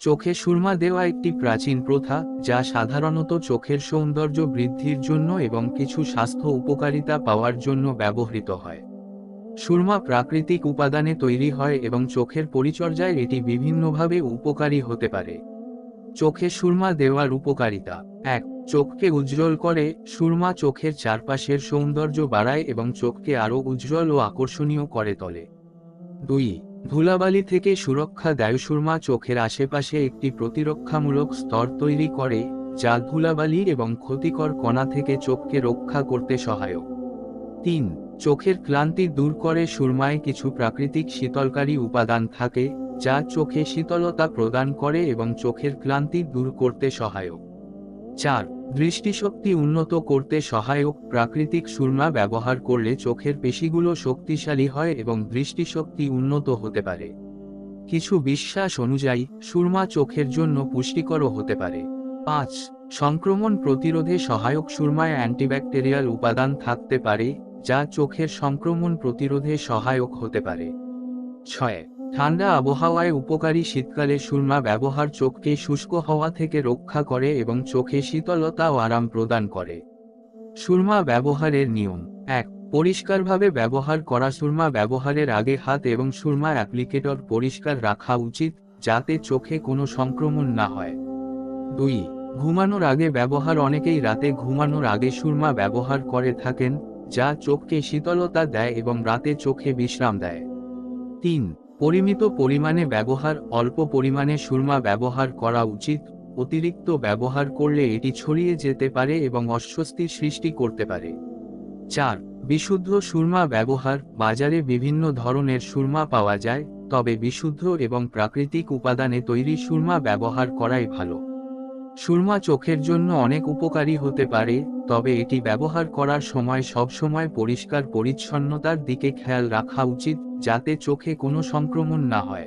চোখে সুরমা দেওয়া একটি প্রাচীন প্রথা, যা সাধারণত চোখের সৌন্দর্য বৃদ্ধির জন্য এবং কিছু স্বাস্থ্য উপকারিতা পাওয়ার জন্য ব্যবহৃত হয়। সুরমা প্রাকৃতিক উপাদানে তৈরি হয় এবং চোখের পরিচর্যায় এটি বিভিন্নভাবে উপকারী হতে পারে। চোখে সুরমা দেওয়ার উপকারিতা: ১. চোখকে উজ্জ্বল করে। সুরমা চোখের চারপাশের সৌন্দর্য বাড়ায় এবং চোখকে আরও উজ্জ্বল ও আকর্ষণীয় করে তোলে। ২. ধুলাবালি থেকে সুরক্ষা দেয়। সুরমা চোখের আশেপাশে একটি প্রতিরক্ষামূলক স্তর তৈরি করে, যা ধুলাবালি এবং ক্ষতিকর কণা থেকে চোখকে রক্ষা করতে সহায়ক। ৩. চোখের ক্লান্তি দূর করে। সুরমায় কিছু প্রাকৃতিক শীতলকারী উপাদান থাকে, যা চোখে শীতলতা প্রদান করে এবং চোখের ক্লান্তি দূর করতে সহায়ক। ৪. দৃষ্টিশক্তি উন্নত করতে সহায়ক। প্রাকৃতিক সুরমা ব্যবহার করলে চোখের পেশিগুলো শক্তিশালী হয় এবং দৃষ্টিশক্তি উন্নত হতে পারে। কিছু বিশ্বাস অনুযায়ী সুরমা চোখের জন্য পুষ্টিকরও হতে পারে। ৫. সংক্রমণ প্রতিরোধে সহায়ক। সুরমায় অ্যান্টিব্যাকটেরিয়াল উপাদান থাকতে পারে, যা চোখের সংক্রমণ প্রতিরোধে সহায়ক হতে পারে। ৬. ঠান্ডা আবহাওয়ায় উপকারী। শীতকালে সুরমা ব্যবহার চোখকে শুষ্ক হওয়া থেকে রক্ষা করে এবং চোখে শীতলতা ও আরাম প্রদান করে। সুরমা ব্যবহারের নিয়ম: ১. পরিষ্কারভাবে ব্যবহার করা। সুরমা ব্যবহারের আগে হাত এবং সুরমা অ্যাপ্লিকেটর পরিষ্কার রাখা উচিত, যাতে চোখে কোনো সংক্রমণ না হয়। ২. ঘুমানোর আগে ব্যবহার। অনেকেই রাতে ঘুমানোর আগে সুরমা ব্যবহার করে থাকেন, যা চোখকে শীতলতা দেয় এবং রাতে চোখে বিশ্রাম দেয়। ৩. পরিমিত পরিমাণে ব্যবহার। অল্প পরিমাণে সুরমা ব্যবহার করা উচিত। অতিরিক্ত ব্যবহার করলে এটি ছড়িয়ে যেতে পারে এবং অস্বস্তির সৃষ্টি করতে পারে। ৪. বিশুদ্ধ সুরমা ব্যবহার। বাজারে বিভিন্ন ধরনের সুরমা পাওয়া যায়, তবে বিশুদ্ধ এবং প্রাকৃতিক উপাদানে তৈরি সুরমা ব্যবহার করাই ভালো। সুরমা চোখের জন্য অনেক উপকারী হতে পারে, তবে এটি ব্যবহার করার সময় সবসময় পরিষ্কার পরিচ্ছন্নতার দিকে খেয়াল রাখা উচিত, যাতে চোখে কোনো সংক্রমণ না হয়।